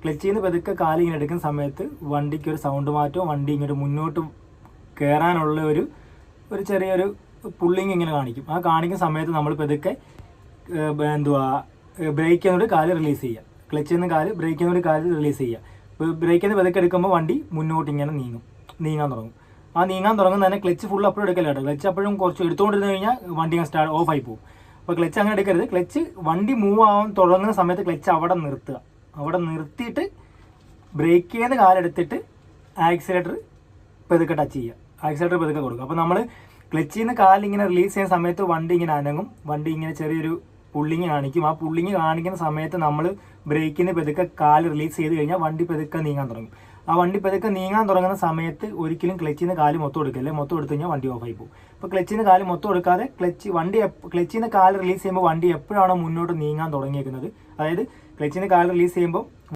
ക്ലച്ചിൽ നിന്ന് പതുക്കെ കാല് ഇങ്ങനെ എടുക്കുന്ന സമയത്ത് വണ്ടിക്ക് ഒരു സൗണ്ട് മാറ്റവും വണ്ടി ഇങ്ങോട്ട് മുന്നോട്ട് കയറാനുള്ള ഒരു ചെറിയൊരു പുള്ളിങ് ഇങ്ങനെ കാണിക്കും. ആ കാണിക്കുന്ന സമയത്ത് നമ്മൾ പതുക്കെ ബ്രേക്ക് ചെയ്യുന്നൊരു കാല് റിലീസ് ചെയ്യുക. ക്ലച്ചിൽ നിന്ന് കാല് ബ്രേക്ക് ചെയ്യുന്നൊരു കാല് റിലീസ് ചെയ്യുക. ബ്രേക്കിൽ നിന്ന് പതുക്കെ എടുക്കുമ്പോൾ വണ്ടി മുന്നോട്ട് ഇങ്ങനെ നീങ്ങാൻ തുടങ്ങും. ആ നീങ്ങാൻ തുടങ്ങുന്ന തന്നെ ക്ലച്ച് ഫുൾ അപ്പോഴും എടുക്കല്ല കേട്ടോ. ക്ലച്ച് അപ്പോഴും കുറച്ച് എടുത്തുകൊണ്ടിരുന്ന് കഴിഞ്ഞാൽ വണ്ടി ഇങ്ങനെ ഓഫ് ആയി പോകും. അപ്പോൾ ക്ലച്ച് അങ്ങനെ എടുക്കരുത്. ക്ലച്ച് വണ്ടി മൂവ് ആവാൻ തുടങ്ങുന്ന സമയത്ത് ക്ലച്ച് അവിടെ നിർത്തുക. അവിടെ നിർത്തിയിട്ട് ബ്രേക്ക് ചെയ്യുന്ന കാലെടുത്തിട്ട് ആക്സിലേറ്റർ പതുക്കെ ടച്ച് ചെയ്യുക. ആക്സിലേറ്റർ പതുക്കെ കൊടുക്കുക. അപ്പോൾ നമ്മൾ ക്ലച്ചിൽ നിന്ന് കാലിങ്ങനെ റിലീസ് ചെയ്യുന്ന സമയത്ത് വണ്ടി ഇങ്ങനെ അനങ്ങും. വണ്ടി ഇങ്ങനെ ചെറിയൊരു പുള്ളിങ് കാണിക്കും. ആ പുള്ളിങ് കാണിക്കുന്ന സമയത്ത് നമ്മൾ ബ്രേക്കിൽ നിന്ന് പതുക്കെ കാല് റിലീസ് ചെയ്ത് കഴിഞ്ഞാൽ വണ്ടി പതുക്കെ നീങ്ങാൻ തുടങ്ങും. ആ വണ്ടി പതുക്കെ നീങ്ങാൻ തുടങ്ങുന്ന സമയത്ത് ഒരിക്കലും ക്ലച്ചിൽ നിന്ന് കാല് മൊത്തം എടുക്കല്ലേ. മൊത്തം എടുത്തു കഴിഞ്ഞാൽ വണ്ടി ഓഫായി പോകും. അപ്പോൾ ക്ലച്ചിൽ നിന്ന് കാല് മൊത്തം എടുക്കാതെ ക്ലച്ചിൽ നിന്ന് കാല് റിലീസ് ചെയ്യുമ്പോൾ വണ്ടി എപ്പോഴാണോ മുന്നോട്ട് നീങ്ങാൻ തുടങ്ങിയേക്കുന്നത്, അതായത് ക്ലച്ചിൽ നിന്ന് കാല് റിലീസ് ചെയ്യുമ്പോൾ